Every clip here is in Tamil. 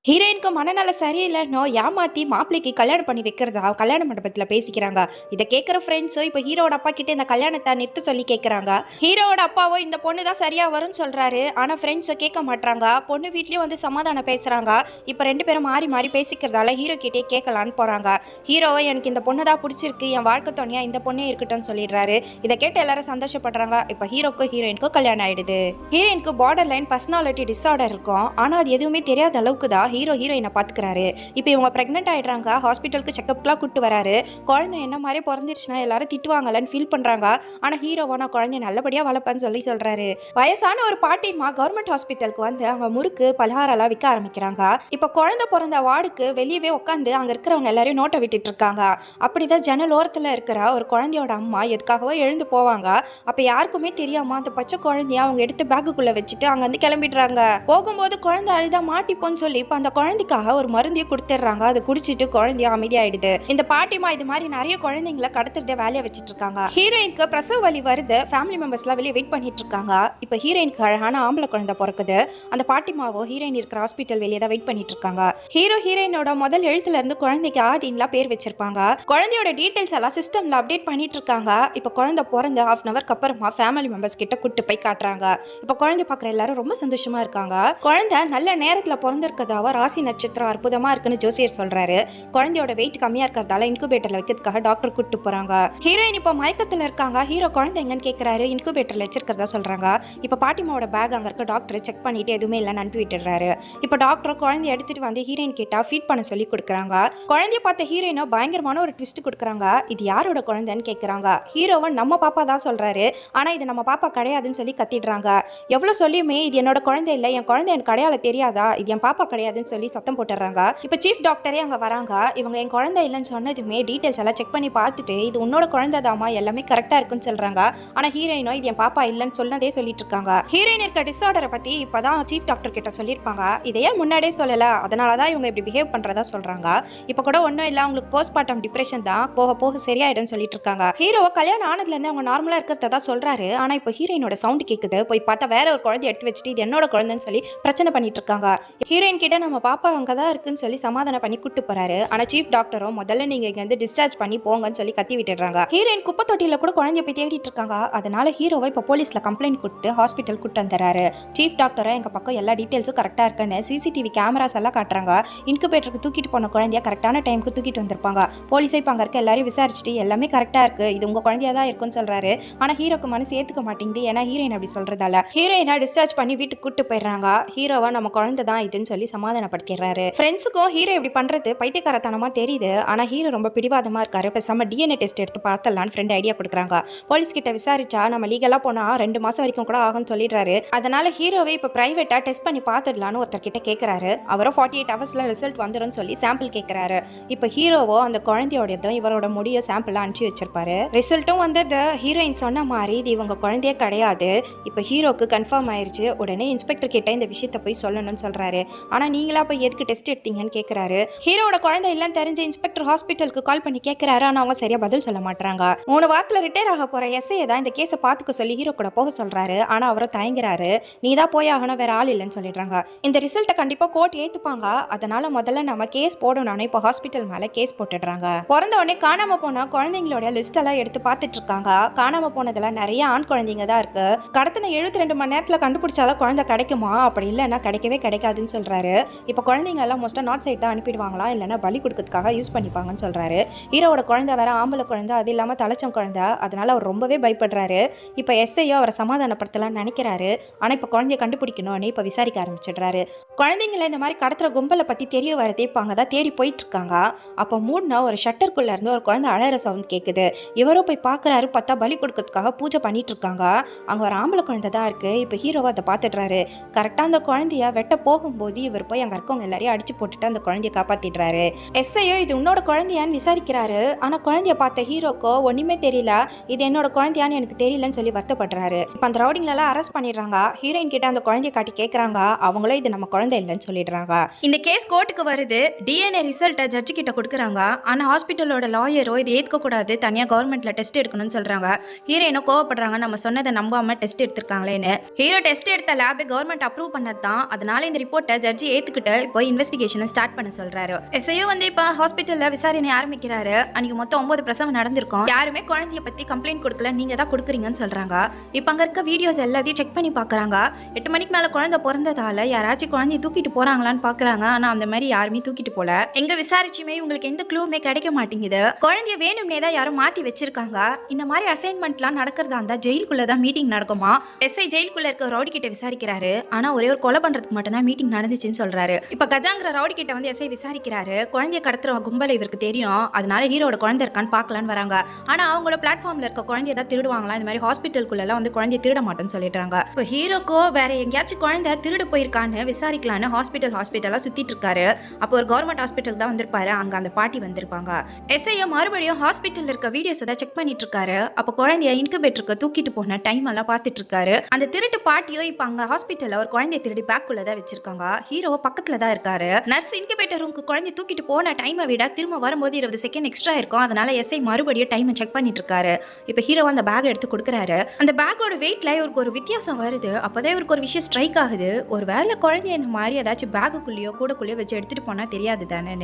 ஹீரோயினுக்கு மனநல சரியில்லைன்னோ ஏமாத்தி மாப்பிள்ளைக்கு கல்யாணம் பண்ணி வைக்கிறதா கல்யாண மண்டபத்தில் பேசிக்கிறாங்க. இதை கேட்குற ஃப்ரெண்ட்ஸோ இப்போ ஹீரோட அப்பா கிட்ட இந்த கல்யாணத்தை நிறுத்த சொல்லி கேட்குறாங்க. ஹீரோட அப்பாவோ இந்த பொண்ணு தான் சரியா வரும்னு சொல்றாரு. ஆனால் ஃப்ரெண்ட்ஸோ கேட்க மாட்டாங்க. பொண்ணு வீட்லயும் வந்து சமாதானம் பேசுறாங்க. இப்போ ரெண்டு பேரும் மாறி மாறி பேசிக்கிறதால ஹீரோ கிட்டே கேட்கலான்னு போறாங்க. ஹீரோவை எனக்கு இந்த பொண்ணு தான் பிடிச்சிருக்கு, என் வாழ்க்கை துணையா இந்த பொண்ணே இருக்கட்டும்னு சொல்லிடுறாரு. இதை கேட்டு எல்லாரும் சந்தோஷப்படுறாங்க. இப்போ ஹீரோக்கும் ஹீரோயினுக்கும் கல்யாணம் ஆயிடுது. ஹீரோயினுக்கு பார்டர் லைன் பர்சனாலிட்டி டிஸார்டர் இருக்கும். ஆனால் அது எதுவுமே தெரியாத அளவுக்கு தான் ஹீரோயினை பார்த்துக்கிறாரு. இப்போ இவங்க பிரெக்னென்ட் ஆயிடுறாங்க. ஹாஸ்பிட்டலுக்கு செக்அப்லாம் கூட்டு வராரு. குழந்தை என்ன மாதிரி பிறந்துருச்சுன்னா எல்லாரும் திட்டுவாங்கலன்னு ஃபீல் பண்றாங்க. ஆனா ஹீரோவா நான் குழந்தைய நல்லபடியா வளர்ப்பேன்னு சொல்றாரு. வயசான ஒரு பாட்டிமா கவர்மெண்ட் ஹாஸ்பிட்டலுக்கு வந்து அவங்க முறுக்கு பலகாரம்லாம் விற்க ஆரம்பிக்கிறாங்க. இப்போ குழந்தை பிறந்த வார்டுக்கு வெளியவே உட்காந்து அங்க இருக்கிறவங்க எல்லாரையும் நோட்டை விட்டுட்டு இருக்காங்க. அப்படிதான் ஜன்னல் ஓரத்துல இருக்கிற ஒரு குழந்தையோட அம்மா எதுக்காகவோ எழுந்து போவாங்க. அப்ப யாருக்குமே தெரியாம அந்த பச்சை குழந்தைய அவங்க எடுத்து பேக்குக்குள்ள வச்சுட்டு அங்க வந்து கிளம்பிடுறாங்க. போகும்போது குழந்தை அழுதா மாட்டிப்போன்னு சொல்லி இப்ப அந்த குழந்தைக்காக ஒரு மருந்தையை கொடுத்துட்றாங்க. அதை குடிச்சிட்டு குழந்தைய அமைதியாயிடுது. இந்த பாட்டிமா இது மாதிரி நிறைய குழந்தைங்களை கடத்துறத வேலையை வச்சுட்டு இருக்காங்க. ஹீரோயினுக்கு பிரசவ வலி வருது. ஃபேமிலி மெம்பர்ஸ் எல்லாம் வெளியே வெயிட் பண்ணிட்டு இருக்காங்க. இப்ப ஹீரோயினுக்கு அழகான ஆம்பளை குழந்தை பிறக்குது. அந்த பாட்டிமாவோ ஹீரோயின் இருக்கிற ஹாஸ்பிட்டல் வெளியே தான் வெயிட் பண்ணிட்டு இருக்காங்க. ஹீரோயினோட முதல் எழுத்துல இருந்து குழந்தைக்கு ஆதின்லாம் பேர் வச்சிருப்பாங்க. குழந்தையோட டீடைல்ஸ் எல்லாம் சிஸ்டம்ல அப்டேட் பண்ணிட்டு இருக்காங்க. இப்ப குழந்தை பிறந்த ஹாஃப் அன் அவருக்கு அப்புறமா ஃபேமிலி மெம்பர்ஸ் கிட்ட கூட்டு போய் காட்டுறாங்க. இப்ப குழந்தை பாக்குற எல்லாரும் ரொம்ப சந்தோஷமா இருக்காங்க. குழந்தை நல்ல நேரத்துல பிறந்திருக்கதாவ ராசி நட்சத்திரம் அற்புதமா இருக்குன்னு ஜோசியர் சொல்றாரு. குழந்தையோட வெயிட் கம்மியா இருக்கிறதால இன்குபேட்டர்ல வைக்கிறதுக்காக டாக்டர் கூட்டு போறாங்க. ஹீரோயின் இப்ப மயக்கத்துல இருக்காங்க. ஹீரோ குழந்தை எங்கன்னு கேட்கிறாரு. இன்குபேட்டர்ல வச்சிருக்கிறதா சொல்றாங்க. இப்ப பாட்டிமாவோட பேக் அங்க இருக்க டாக்டர் செக் பண்ணிட்டு எதுவுமே இல்லைன்னு அனுப்பி விட்டுறாரு. இப்ப டாக்டர் குழந்தைய எடுத்துட்டு வந்து ஹீரோயின் கிட்ட ஃபீட் பண்ண சொல்லி கொடுக்குறாங்க. குழந்தைய பார்த்த ஹீரோயினோ பயங்கரமான ஒரு ட்விஸ்ட் கொடுக்குறாங்க. இது யாரோட குழந்தைன்னு கேட்கறாங்க. ஹீரோவன் நம்ம பாப்பா தான் சொல்றாரு. ஆனா இது நம்ம பாப்பா கிடையாதுன்னு சொல்லி கத்திடுறாங்க. எவ்வளவு சொல்லியுமே இது என்னோட குழந்தை இல்லை, என் குழந்தை எனக்கு அடையாளம் தெரியாதா, இது என் பாப்பா கிடையாதுன்னு சொல்லி சத்தம் போட்டுறாங்க. இப்ப சீஃப் டாக்டரே அங்க வராங்க. இவங்க என் குழந்தை இல்லைன்னு சொன்னதுமே டீடைல்ஸ் எல்லாம் செக் பண்ணி பார்த்துட்டு இது உன்னோட குழந்தை தாமா, எல்லாமே கரெக்டா இருக்குன்னு சொல்றாங்க. ஆனா ஹீரோயினோ இது என் பாப்பா இல்லைன்னு சொன்னதே சொல்லிட்டு இருக்காங்க. ஹீரோயின் இருக்க டிஸார்டரை பத்தி இப்பதான் சீஃப் டாக்டர் கிட்ட சொல்லியிருப்பாங்க. இதையே முன்னாடியே சொல்லல, அதனாலதான் இவங்க இப்படி பிஹேவ் பண்றதா சொல்றாங்க. இப்ப கூட ஒன்னும் இல்ல, அவங்களுக்கு போஸ்ட்மார்ட்டம் டிப்ரெஷன் தான், போக போக சரியாயிடும் சொல்லிட்டு இருக்காங்க. ஹீரோ கல்யாணம் ஆனதுல இருந்து அவங்க நார்மலா இருக்கிறதா சொல்றாரு. ஆனா இப்ப ஹீரோயினோட சவுண்ட் கேக்குது. போய் பார்த்தா வேற ஒரு குழந்தை எடுத்து வச்சுட்டு இது என்னோட குழந்தைன்னு சொல்லி பிரச்சனை பண்ணிட்டு இருக்காங்க. ஹீரோயின் கிட்ட நம்ம பாப்பா அங்கதான் இருக்குன்னு சொல்லி சமாதானம் பண்ணி கூட்டு போறாரு. ஆனா சீஃப் டாக்டரும் முதல்ல நீங்க இங்க வந்து டிஸ்சார்ஜ் பண்ணி போங்கன்னு சொல்லி கத்தி விட்டுறாங்க. ஹீரோயின் குப்பை தொட்டியில கூட குழந்தைய போய் தேடிட்டு இருக்காங்க. அதனால ஹீரோவை இப்ப போலீஸ்ல கம்ப்ளைண்ட் கொடுத்து ஹாஸ்பிட்டல் கூட்டு வந்துறாரு. சீஃப் டாக்டரை எங்க பக்கம் எல்லா டீடைல்ஸும் கரெக்டா இருக்குன்னு சிசிடிவி கேமராஸ் எல்லாம் காட்டுறாங்க. இன்குபேட்டருக்கு தூக்கிட்டு போன குழந்தைய கரெக்டான டைமுக்கு தூக்கிட்டு வந்திருப்பாங்க. போலீஸை இப்ப அங்க இருக்க எல்லாரையும் விசாரிச்சுட்டு எல்லாமே கரெக்டா இருக்கு, இது உங்க குழந்தையா தான் இருக்குன்னு சொல்றாரு. ஆனா ஹீரோக்கு மனசு ஏத்துக்க மாட்டேங்குது. ஏன்னா ஹீரோயின் அப்படி சொல்றதால ஹீரோயினை டிஸ்சார்ஜ் பண்ணி வீட்டுக்கு கூட்டு போயிடுறாங்க. ஹீரோவா நம்ம குழந்தை தான் இதுன்னு சொல்லி சமாதானப்படுத்திடுறாரு. ஃப்ரெண்ட்ஸுக்கும் ஹீரோ இப்படி பண்றது பைத்தியக்காரத்தனமா தெரியுது. ஆனா ஹீரோ ரொம்ப பிடிவாதமா இருக்காரு. பேசாம டிஎன்ஏ டெஸ்ட் எடுத்து பார்த்தலான்னு ஃப்ரெண்ட் ஐடியா கொடுக்குறாங்க. போலீஸ் கிட்ட விசாரிச்சா நம்ம லீகலா போனா 2 மாசம் வரைக்கும் கூட ஆகும்னு சொல்லிடுறாரு. அதனால ஹீரோவே இப்ப பிரைவேட்டா டெஸ்ட் பண்ணி பார்த்துடலான்னு ஒருத்தர் கிட்ட கேட்கறாரு. அவரும் 48 ஹவர்ஸ்ல ரிசல்ட் வந்துடும் சொல்லி சாம்பிள் கேட்கறாரு. இப்ப ஹீரோவோ அந்த குழந்தையோடதும் இவரோட முடிய சாம்பிள் அனுப்பிச்சு வச்சிருப்பாரு. ரிசல்ட்டும் வந்தது. ஹீரோயின் சொன்ன மாதிரி இது இவங்க குழந்தையே கிடையாது. இப்ப ஹீரோக்கு கன்ஃபார்ம் ஆயிருச்சு. உடனே இன்ஸ்பெக்டர் கிட்ட இந்த விஷயத்தை போய் சொல்லணும்னு சொல்றாரு. ஆனா நீங்களா போய் எதுக்கு டெஸ்ட் எடுத்தீங்கன்னு கேட்கறாரு. ஹீரோட குழந்தை இல்லைன்னு தெரிஞ்ச இன்ஸ்பெக்டர் ஹாஸ்பிட்டலுக்கு கால் பண்ணி கேட்கறாரு. ஆனா அவங்க சரியா பதில் சொல்ல மாட்டாங்க. 3 வாரத்துல ரிட்டையர் ஆக போற எஸ்ஐ தான் இந்த கேஸை பாத்துக்க சொல்லி ஹீரோ கூட போக சொல்றாரு. ஆனா அவரை தயங்குறாரு. நீ தான் போய் ஆகணும், வேற ஆள் இல்லைன்னு சொல்லிடுறாங்க. இந்த ரிசல்ட்டை கண்டிப்பா கோர்ட் ஏத்துப்பாங்க. அதனால முதல்ல நம்ம கேஸ் போடணும். இப்போ ஹாஸ்பிட்டல் மேல கேஸ் போட்டுடுறாங்க. பிறந்த உடனே காணாம போன குழந்தைங்களோட லிஸ்ட் எல்லாம் எடுத்து பார்த்துட்டு இருக்காங்க. காணாம போனதுல நிறைய ஆண் குழந்தைங்க தான் இருக்கு. கடத்தின 72 மணி நேரத்துல கண்டுபிடிச்சாதான் குழந்தை கிடைக்குமா, அப்படி இல்லைன்னா கிடைக்கவே கிடைக்காதுன்னு சொல்றாரு. இப்ப குழந்தைங்க எல்லாம் மோஸ்டா நார்த் சைட் தான் அனுப்பிடுவாங்களா, இல்லைன்னா பலி கொடுக்கறதுக்காக யூஸ் பண்ணிப்பாங்கன்னு சொல்றாரு. ஹீரோட குழந்தை வேற ஆம்பளை குழந்தை, அது இல்லாம தலைச்சம் குழந்தை. அதனால அவர் ரொம்பவே பயப்படுறாரு. இப்ப எஸ்ஐயோ அவரை சமாதானப்படுத்தலாம்னு நினைக்கிறாரு. ஆனா இப்ப குழந்தைய கண்டுபிடிக்கணும்னு இப்ப விசாரிக்க ஆரம்பிச்சிடுறாரு. குழந்தைங்களை இந்த மாதிரி கடத்துற கும்பலை பத்தி தெரிய வரதே இப்ப அங்கதான் தேடி போயிட்டு இருக்காங்க. அப்ப மூடுனா ஒரு ஷட்டருக்குள்ள இருந்து ஒரு குழந்தை அழற சவுண்ட் கேக்குது. இவரும் போய் பாக்குறாரு. பார்த்தா பலி கொடுக்கறதுக்காக பூஜை பண்ணிட்டு இருக்காங்க. அங்க ஒரு ஆம்பளை குழந்தை தான் இருக்கு. இப்ப ஹீரோவை அதை பாத்துடுறாரு. கரெக்டா அந்த குழந்தைய வெட்ட போகும்போது இவர் போய் அங்க இருக்கவங்க எல்லாரையும் அடிச்சு போட்டுட்டு அந்த குழந்தைய காப்பாத்திடுறாரு. எஸ்ஐயோ இது உன்னோட குழந்தையான்னு விசாரிக்கிறாரு. ஆனா குழந்தைய பார்த்த ஹீரோக்கோ ஒண்ணுமே தெரியல. இது என்னோட குழந்தையான்னு எனக்கு தெரியலன்னு சொல்லி வருத்தப்படுறாரு. இப்ப அந்த ரவுடிங்கள எல்லாம் அரெஸ்ட் பண்ணிடுறாங்க. ஹீரோயின் கிட்ட அந்த குழந்தைய காட்டி கேட்கறாங்க. அவங்களும் இது நம்ம குழந்தை இல்லைன்னு சொல்லிடுறாங்க. இந்த கேஸ் கோர்ட்டுக்கு வருது. டிஎன்ஏ ரிசல்ட்டை ஜட்ஜி கிட்ட கொடுக்குறாங்க. ஆனா ஹாஸ்பிட்டலோட லாயரோ இது ஏற்க கூடாது, தனியா கவர்மெண்ட்ல டெஸ்ட் எடுக்கணும்னு சொல்றாங்க. ஹீரோயினோ கோவப்படுறாங்க. நம்ம சொன்னதை நம்பாம டெஸ்ட் எடுத்திருக்காங்களேன்னு. ஹீரோ டெஸ்ட் எடுத்த லேபை கவர்மெண்ட் அப்ரூவ் பண்ணது தான். அதனால இந்த ரிப்போர்ட்டை ஜட்ஜி ஏத்துக்க கிட்ட இப்போ இன்வெஸ்டிகேஷனை ஸ்டார்ட் பண்ண சொல்றாரு. எஸ்ஐயோ வந்து இப்போ ஹாஸ்பிட்டல்ல விசாரணை ஆரம்பிக்கிறாரு. அன்னைக்கு மொத்தம் 9 பிரசவம் நடந்திருக்கும். யாருமே குழந்தைய பத்தி கம்ப்ளைண்ட் கொடுக்கல, நீங்க தான் கொடுக்குறீங்கன்னு சொல்றாங்க. இப்போ அங்க இருக்க வீடியோஸ் எல்லாத்தையும் செக் பண்ணி பாக்குறாங்க. 8 மணிக்கு மேல குழந்தை பிறந்ததால யாராச்சும் குழந்தைய தூக்கிட்டு போறாங்களான்னு பாக்குறாங்க. ஆனா அந்த மாதிரி யாருமே தூக்கிட்டு போல. எங்க விசாரிச்சுமே உங்களுக்கு எந்த க்ளூவுமே கிடைக்க மாட்டேங்குது. குழந்தைய வேணும்னே தான் யாரும் மாத்தி வச்சிருக்காங்க. இந்த மாதிரி அசைன்மெண்ட்லாம் நடக்கிறதா இருந்தா ஜெயிலுக்குள்ளதான் மீட்டிங் நடக்குமா? எஸ்ஐ ஜெயிலுக்குள்ள இருக்க ரவுடி கிட்ட விசாரிக்கிறாரு. ஆனா ஒரே ஒரு கொலை பண்றதுக்கு மட்டும் தான் மீட்டிங் நடந்துச்சுன்னு சொல்றாரு. இப்ப கஜாங்கிற ரவுடி கிட்ட வந்து எஸ்ஐ விசாரிக்கிறாரு. குழந்தைய கடத்துற கும்பல இவருக்கு தெரியும், அதனால ஹீரோட குழந்தை இருக்கான்னு பாக்கலான்னு வராங்க. ஆனா அவங்களோட பிளாட்ஃபார்ம்ல இருக்க குழந்தைய தான் திருடுவாங்களா, இந்த மாதிரி ஹாஸ்பிட்டலுக்குள்ள வந்து குழந்தைய திருட மாட்டேன்னு சொல்லிடுறாங்க. இப்போ ஹீரோக்கோ வேற எங்கேயாச்சும் குழந்தை திருடு போயிருக்கான்னு விசாரிக்கலான்னு ஹாஸ்பிட்டலா சுத்திட்டு இருக்காரு. அப்போ ஒரு கவர்மெண்ட் ஹாஸ்பிட்டல் தான் வந்திருப்பாரு. அங்க அந்த பாட்டி வந்திருப்பாங்க. எஸ்ஐயோ மறுபடியும் ஹாஸ்பிட்டல் இருக்க வீடியோஸ் தான் செக் பண்ணிட்டு இருக்காரு. அப்போ குழந்தைய இன்குபேட்டருக்கு தூக்கிட்டு போன டைம் எல்லாம் பார்த்துட்டு இருக்காரு. அந்த திருட்டு பாட்டியோ இப்ப அங்க ஹாஸ்பிட்டல்ல ஒரு குழந்தைய திருடி பேக்குள்ள தான் வச்சிருக்காங்க. ஹீரோ பக்கத்துல தான் இருக்காரு. நர்ஸ் இன்குபேட்டர் ரூமுக்கு குழந்தைய தூக்கிட்டு போன டைமை விட திரும்ப வரும்போது 20 செகண்ட் எக்ஸ்ட்ரா இருக்கும். அதனால எஸ்ஐ மறுபடியும் டைமை செக் பண்ணிட்டு இருக்காரு. இப்ப ஹீரோ அந்த பேக் எடுத்து கொடுக்குறாரு. அந்த பேக்கோட வெயிட்ல இவருக்கு ஒரு வித்தியாசம் வருது. அப்பதான் இவருக்கு ஒரு விஷயம் ஸ்ட்ரைக் ஆகுது. ஒரு வேலை குழந்தைய இந்த மாதிரி ஏதாச்சும் பேக்குள்ளேயோ கூடக்குள்ளேயோ வச்சு எடுத்துட்டு போனா தெரியாது தானே.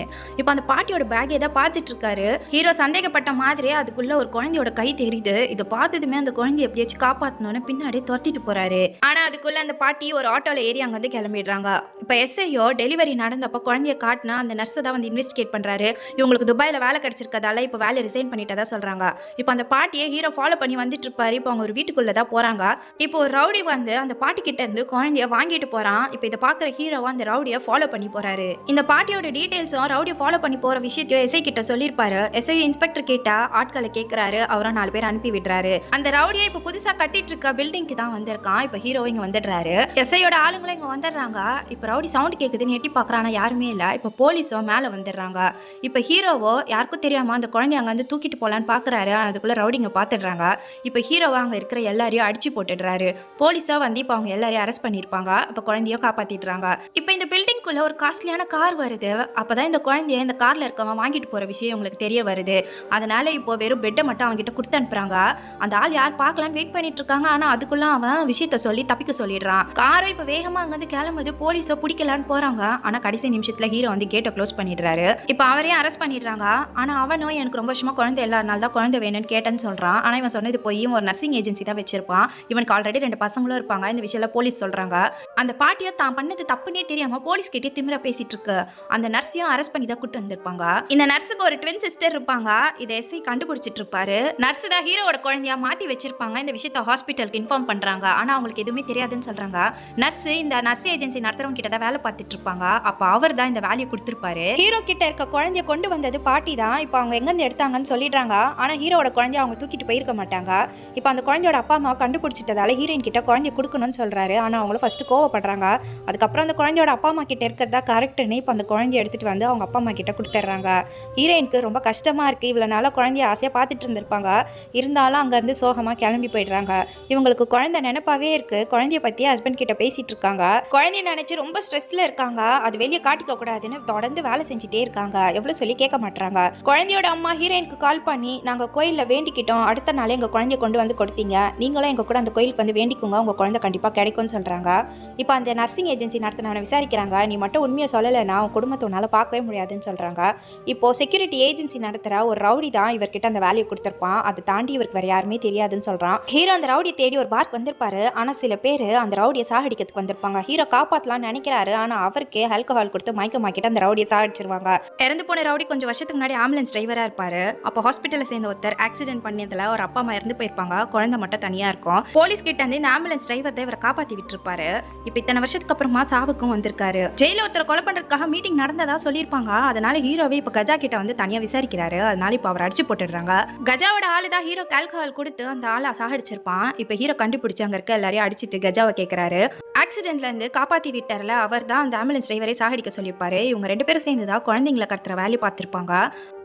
இப்ப அந்த பாட்டியோட பேக் ஏதாவது பார்த்துட்டு இருக்காரு. ஹீரோ சந்தேகப்பட்ட மாதிரியே அதுக்குள்ள ஒரு குழந்தையோட கை தெரியுது. இதை பார்த்ததுமே அந்த குழந்தைய எப்படியாச்சும் காப்பாற்றணும்னு பின்னாடியே துரத்திட்டு போறாரு. ஆனா அதுக்குள்ள அந்த பாட்டி ஒரு ஆட்டோல ஏறி அங்க வந்து கிளம்பிடுறாங்க. இப்ப எஸ்ஐயோ டெலிவரி நடந்தப்ப குழந்தைய காட்டினா அந்த நர்ஸ் தான் வந்து இன்வெஸ்டிகேட் பண்றாரு. இவங்களுக்கு துபாயில வேலை கிடைச்சிருக்கதால இப்ப வேலை ரிசைன் பண்ணிட்டதா சொல்றாங்க. இப்ப அந்த பாட்டியை ஹீரோ ஃபாலோ பண்ணி வந்துட்டு இருப்பாரு. இப்போ அவங்க ஒரு வீட்டுக்குள்ளதான் போறாங்க. இப்போ ஒரு ரவுடி வந்து அந்த பாட்டி கிட்ட இருந்து குழந்தைய வாங்கிட்டு போறான். இப்போ இதை பாக்குற ஹீரோவா அந்த ரவுடியை ஃபாலோ பண்ணி போறாரு. இந்த பாட்டியோட டீடைல்ஸும் ரவுடியை ஃபாலோ பண்ணி போற விஷயத்தையும் எஸ்ஐ கிட்ட சொல்லிருப்பாரு. எஸ்ஐ இன்ஸ்பெக்டர் கிட்ட ஆட்களை கேட்கிறாரு. அவரை 4 பேர் அனுப்பி விடுறாரு. அந்த ரவுடியை இப்போ புதுசா கட்டிட்டு இருக்க பில்டிங்க்கு தான் வந்திருக்கான். இப்போ ஹீரோ இங்க வந்துடுறாரு. எஸ்ஐயோட ஆளுங்களும் இங்க வந்துடுறாங்க. இப்போ ரவுடி சவுண்ட் கேக்குதுன்னு எட்டி பாக்குறான். யாருமே இல்ல. இப்போ போலீஸும் மேல வந்துடுறாங்க. இப்போ ஹீரோவோ யாருக்கும் தெரியாம அந்த குழந்தைய அங்க வந்து தூக்கிட்டு போலான்னு பாக்குறாரு. அதுக்குள்ள ரவுடிங்க பாத்துடுறாங்க. இப்போ ஹீரோவா அங்க இருக்கிற எல்லாரையும் அடிச்சு போட்டுடுறாரு. போலீஸா வந்து இப்போ அவங்க எல்லாரையும் அரெஸ்ட் பண்ணிருப்பாங்க. இப்போ குழந்தையும் காப்பாத்திடுறாங்க. இப்போ இந்த பில்டிங்குள்ள ஒரு காஸ்ட்லியான கார் வருது. அப்பதான் இந்த குழந்தைய இந்த கார்ல இருக்கவன் வாங்கிட்டு போற விஷயம் உங்களுக்கு தெரிய வருது. அதனால இப்போ வெறும் பெட்டை மட்டும் அவங்க கிட்ட கொடுத்து அனுப்புறாங்க. அந்த ஆள் யார் பார்க்கலான்னு வெயிட் பண்ணிட்டு இருக்காங்க. ஆனா அதுக்குள்ள அவன் விஷயத்த சொல்லி தப்பிக்க சொல்லிடுறான். காரை இப்போ வேகமா அங்க வந்து கிளம்புது. போலீஸோ பிடிக்கலான்னு போறாங்க. ஆனா கடைசி நிமிஷத்துல ஹீரோ வந்து கேட்டை க்ளோஸ் பண்ணிடுறாரு. இப்போ அவரையும் அரெஸ்ட் பண்ணிடுறாங்க. ஆனா அவனும் எனக்கு ரொம்ப வருஷமா குழந்தை எல்லாருனால தான் குழந்தை வேணும்னு கேட்டேன்னு சொல்றான். ஆனா இவன் சொன்னது போய் ஒரு நர்சிங் ஏஜென்சி தான் வச்சிருப்பான். இவனுக்கு ஆல்ரெடி 2 பசங்களும் இருப்பாங்க. இந்த விஷயத்துல போலீஸ் சொல்றாங்க. அந்த பாட்டியோ தான் பண்ணது தப்புன்னே தெரியாம போலீஸ் கிட்டே திமிரா பேசிட்டு இருக்கு. அந்த நர்ஸையும் அரெஸ்ட் பண்ணி தான் கூட்டு வந்திருப்பாங்க. இந்த நர்ஸுக்கு ஒரு ட்வின் சிஸ்டர் இருப்பாங்க. இதை எஸ்ஐ கண்டுபிடிச்சிட்டு இருப்பாரு. நர்ஸ் தான் ஹீரோவோட குழந்தையா மாத்தி வச்சிருப்பாங்க. இந்த விஷயத்த ஹாஸ்பிட்டலுக்கு இன்ஃபார்ம் பண்றாங்க. ஆனா அவங்களுக்கு எதுவுமே தெரியாதுன்னு சொல்றாங்க. நர்ஸ் இந்த நர்ஸ் ஏஜென்சி நடத்துறவங்க கிட்ட தான் வேலை பார்த்துட்டு இருப்பாங்க. அப்ப அவர் தான் இந்த வேலையை கொடுத்திருப்பாரு. ஹீரோ கிட்ட இருக்க குழந்தைய கொண்டு வந்தது பாட்டி தான். இப்போ அவங்க எங்க இருந்து எடுத்தாங்கன்னு சொல்லிடுறாங்க. ஆனா ஹீரோவோட குழந்தைய அவங்க தூக்கிட்டு போயிருக்க மாட்டாங்க. இப்போ அந்த குழந்தையோட அப்பா அம்மா கண்டுபிடிச்சிட்டதால ஹீரோயின் கிட்ட குழந்தைய கொடுக்கணும்னு சொல்றாரு. ஆனா அவங்களும் ஃபர்ஸ்ட் கோவப்படுறாங்க. அதுக்கப்புறம் அந்த குழந்தையோட அப்பா அம்மா கிட்ட இருக்கிறதா கரெக்ட்னு இப்போ அந்த குழந்தைய எடுத்துட்டு வந்து அவங்க அப்பா அம்மா கிட்ட கொடுத்துட்றாங்க. ஹீரோயினுக்கு ரொம்ப கஷ்டமா இருக்கு. இவ்வளவு நாளா குழந்தைய ஆசையா பார்த்துட்டு இருந்திருப்பாங்க. இருந்தாலும் அங்க இருந்து சோகமா கிளம்பி போயிடுறாங்க. இவங்களுக்கு குழந்தை நினைப்பாவே இருக்கு. குழந்தைய பத்தி ஹஸ்பண்ட் கிட்ட பேசிட்டு இருக்காங்க. குழந்தைய நினைச்சு ரொம்ப ஸ்ட்ரெஸ்ல இருக்காங்க. அது வெளியே காட்டிக்க கூடாதுன்னு தொடர்ந்து வேலை செஞ்சுட்டே இருக்காங்க. எவ்வளவு சொல்லி கேட்க மாட்டாங்க. குழந்தையோட அம்மா ஹீரோயினுக்கு கால் பண்ணி நாங்க கோயில்ல வேண்டிக்கிட்டோம், அடுத்த நாளே எங்க குழந்தைய கொண்டு வந்து கொடுத்தீங்க, நீங்களும் எங்க கூட அந்த கோயிலுக்கு வந்து வேண்டிக்குங்க, உங்க குழந்தை கண்டிப்பா கிடைக்கும்னு சொல்றாங்க. இப்போ அந்த நர்சிங் ஏஜென்சி நடத்தினவனை விசாரிக்கிறாங்க. நீ மட்டும் உண்மையை சொல்லலைன்னா உன் குடும்பத்தை உன்னால பார்க்கவே முடியாதுன்னு சொல்றாங்க. இப்போ செக்யூரிட்டி ஏஜென்சி நடத்துற ஒரு ரவுடி தான் இவர்கிட்ட அந்த வேலையை கொடுத்திருப்பான். அதை தாண்டி இவருக்கு வேற யாருமே தெரியாதுன்னு சொல்றான். ஹீரோ அந்த ரவுடியை தேடி ஒரு பார்க் வந்திருப்பாரு. ஆனா சில பேர் அந்த ரவுடியை சாகடிக்கிறதுக்கு வந்திருப்பாங்க. ஹீரோ காப்பாத்தலாம்னு நினைக்கிறாரு. ஆனா அவருக்கே ஆல்கஹால் கொடுத்து மயக்கமாக்கிட்டு அந்த ரவுடியை சாகடிச்சிருவாங்க. இறந்து போன ரவுடி கொஞ்சம் வருஷத்துக்கு முன்னாடி ஆம்புலன்ஸ் டிரைவரா இருப்பாரு. அப்போ ஹாஸ்பிட்டல்ல சேர்ந்த ஒருத்தர் ஆக்சிடென்ட் பண்ணதுல ஒரு அப்பா அம்மா இறந்து போயிருப்பாங்க. குழந்தை மட்டும் தனியா இருக்கும். போலீஸ் கிட்ட இருந்து இந்த ஆம்புலன்ஸ் டிரைவர் தான் இவரை காப்பாத்தி விட்டுருப்பாரு. இப்போ இத்தனை வருஷத்துக்கு அப்புறமா சாவுக்கும் வந்திருக்காரு. ஜெயில ஒருத்தர் கொலை பண்றதுக்காக மீட்டிங் நடந்ததா சொல்லியிருப்பாங்க. அதனால ஹீரோவே இப்போ கஜா கிட்ட வந்து தனியா விசாரிக்கிறாரு. அதனால இப்போ அவர் அடிச்சு போட்டுடுறாங்க. கஜாவோட ஆளு தான் ஹீரோ ஆல்கஹால் கொடுத்து அந்த ஆளை சாகடிச்சிருப்பான். இப்போ ஹீரோ கண்டுபிடிச்சு அங்க இருக்க எல்லாரையும் அடிச்சிட்டு கஜாவை கேட்கிறாரு. ஆக்சிடென்ட்ல இருந்து காப்பாத்தி விட்டார்ல, அவர் தான் அந்த ஆம்புலன்ஸ் டிரைவரை சாகடிக்க சொல்லியிருப்பாரு. இவங்க 2 பேரும் சேர்ந்துதான் குழந்தைங்களை கடத்துற வேலையை பார்த்திருப்பாங்க.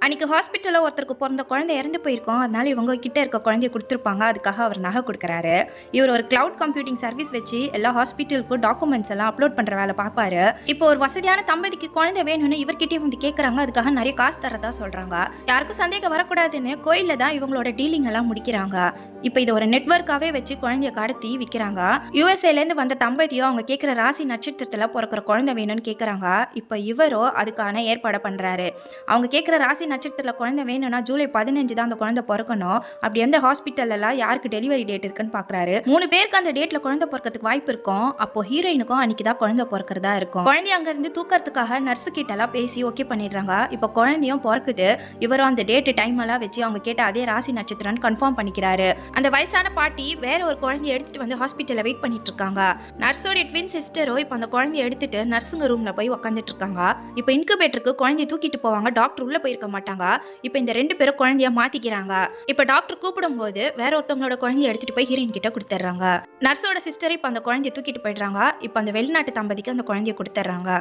அன்னைக்கு ஹாஸ்பிட்டல்ல ஒருத்தருக்கு பிறந்த குழந்தை இறந்து போயிருக்கும். அதனால இவங்க கிட்ட இருக்க குழந்தைய கொடுத்துருப்பாங்க. அதுக்காக அவர் நகை கொடுக்குறாரு. இவர் ஒரு கிளவுட் கம்ப்யூட்டிங் சர்வீஸ் வச்சு எல்லா ஹாஸ்பிட்டலுக்கும் டாக்குமெண்ட்ஸ் எல்லாம் அப்லோட் பண்ற வேலை பார்ப்பாரு. இப்போ ஒரு வசதியான தம்பதிக்கு குழந்தை வேணும்னு இவர்கிட்டயே வந்து கேட்கறாங்க. அதுக்காக நிறைய காசு தரதா சொல்றாங்க. யாருக்கும் சந்தேகம் வரக்கூடாதுன்னு கோயில்ல தான் இவங்களோட டீலிங் எல்லாம் முடிக்கிறாங்க. இப்போ இதை ஒரு நெட்வொர்க்காவே வச்சு குழந்தைய கடத்தி விற்கிறாங்க. யூஎஸ்ஏலேருந்து வந்த தம்பதியும் அவங்க கேட்குற ராசி நட்சத்திரத்தில் பிறக்கிற குழந்தை வேணும்னு கேட்குறாங்க. இப்போ இவரோ அதுக்கான ஏற்பாடு பண்ணுறாரு. அவங்க கேட்குற ராசி நட்சத்திரத்தில் குழந்தை வேணும்னா ஜூலை 15 தான் அந்த குழந்தை பிறக்கணும். அப்படி எந்த ஹாஸ்பிட்டல்லாம் யாருக்கு டெலிவரி டேட் இருக்குன்னு பார்க்குறாரு. 3 பேருக்கு அந்த டேட்டில் குழந்தை பிறக்கிறதுக்கு வாய்ப்பு இருக்கும். அப்போ ஹீரோயினுக்கும் அன்னைக்கு தான் குழந்தை பிறக்கிறதா இருக்கும். குழந்தைய அங்கேருந்து தூக்கிறதுக்காக நர்ஸு கிட்டலாம் பேசி ஓகே பண்ணிடுறாங்க. இப்போ குழந்தையும் பிறக்குது. இவரும் அந்த டேட்டு டைம் எல்லாம் வச்சு அவங்க கேட்ட அதே ராசி நட்சத்திரம்னு கன்ஃபார்ம் பண்ணிக்கிறாரு. அந்த வயசான பாட்டி வேற ஒரு குழந்தைய எடுத்துட்டு வந்து ஹாஸ்பிட்டல்ல வெயிட் பண்ணிட்டு இருக்காங்க. நர்ஸோட ட்வின் சிஸ்டரோ இப்போ அந்த குழந்தைய எடுத்துட்டு நர்ஸுங்க ரூம்ல போய் உட்காந்துட்டு இருக்காங்க. இப்போ இன்குபேட்டருக்கு குழந்தைய தூக்கிட்டு போவாங்க. டாக்டர் உள்ள போயிருக்க மாட்டாங்க. இப்போ இந்த 2 பேரும் குழந்தைய மாத்திக்கிறாங்க. இப்போ டாக்டர் கூப்பிடும் போது வேற ஒருத்தவங்களோட குழந்தைய எடுத்துட்டு போய் ஹீரோயின் கிட்ட கொடுத்துட்றாங்க. நர்ஸோட சிஸ்டர் இப்போ அந்த குழந்தைய தூக்கிட்டு போயிடுறாங்க. இப்போ அந்த வெளிநாட்டு தம்பதிக்கு அந்த குழந்தைய கொடுத்துட்றாங்க.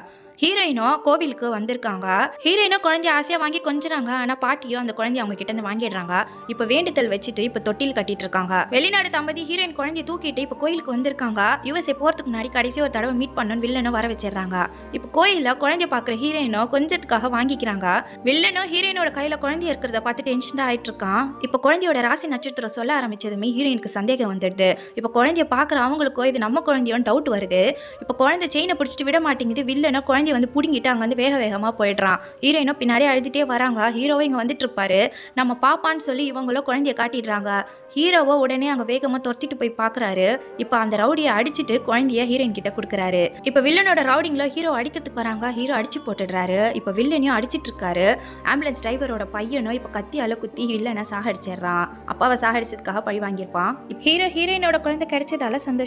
ஹீரோயினோ கோவிலுக்கு வந்திருக்காங்க. ஹீரோயினோ குழந்தைய ஆசையா வாங்கி கொஞ்சறாங்க. ஆனா பாட்டியோ அந்த குழந்தைய அவங்க கிட்ட இருந்து வாங்கிடுறாங்க. இப்போ வேண்டுதல் வச்சுட்டு இப்போ தொட்டில் கட்டிட்டு இருக்காங்க. வெளிநாடு தம்பதி ஹீரோயின் குழந்தைய தூக்கிட்டு இப்போ கோயிலுக்கு வந்திருக்காங்க. யுஎஸ்ஏ போறதுக்கு முன்னாடி கடைசி ஒரு தடவை மீட் பண்ணணும் வில்லனோ வர வச்சிடறாங்க. இப்போ கோயில குழந்தைய பாக்குற ஹீரோயினோ கொஞ்சத்துக்காக வாங்கிக்கிறாங்க. வில்லனோ ஹீரோயினோட கையில குழந்தைய இருக்கிறத பார்த்து டென்ஷன் தான் ஆயிட்டு இருக்கான். இப்போ குழந்தையோட ராசி நட்சத்திரம் சொல்ல ஆரம்பிச்சதுமே ஹீரோயினுக்கு சந்தேகம் வந்துடுது. இப்போ குழந்தைய பாக்குற அவங்களுக்கோ இது நம்ம குழந்தையோன்னு டவுட் வருது. இப்போ குழந்தை செயினை பிடிச்சிட்டு விட மாட்டேங்குது. வில்லனோ குழந்தைய வந்து புடுங்கிட்டு அங்க வந்து வேக வேகமா போயிடுறான். ஹீரோயினோ பின்னாடி அழுதுட்டே வராங்க. ஹீரோவை இங்க வந்துட்டு இருப்பாரு. நம்ம பாப்பான்னு சொல்லி இவங்களோ குழந்தைய காட்டிடுறாங்க. ஹீரோவோ உடனே அங்க வேகமா துரத்திட்டு போய் பாக்குறாரு. இப்போ அந்த ரவுடியை அடிச்சுட்டு குழந்தைய ஹீரோயின் கிட்ட கொடுக்குறாரு. இப்போ வில்லனோட ரவுடிங்களோ ஹீரோ அடிக்கிறதுக்கு வராங்க. ஹீரோ அடிச்சு போட்டுடுறாரு. இப்போ வில்லனையும் அடிச்சிட்டு இருக்காரு. ஆம்புலன்ஸ் டிரைவரோட பையனோ இப்போ கத்தியால குத்தி வில்லனை சாகடிச்சிடுறான். அப்பாவை சாகடிச்சதுக்காக பழி வாங்கியிருப்பான். ஹீரோயினோட குழந்தை கிடைச்சதால சந்தோஷம்.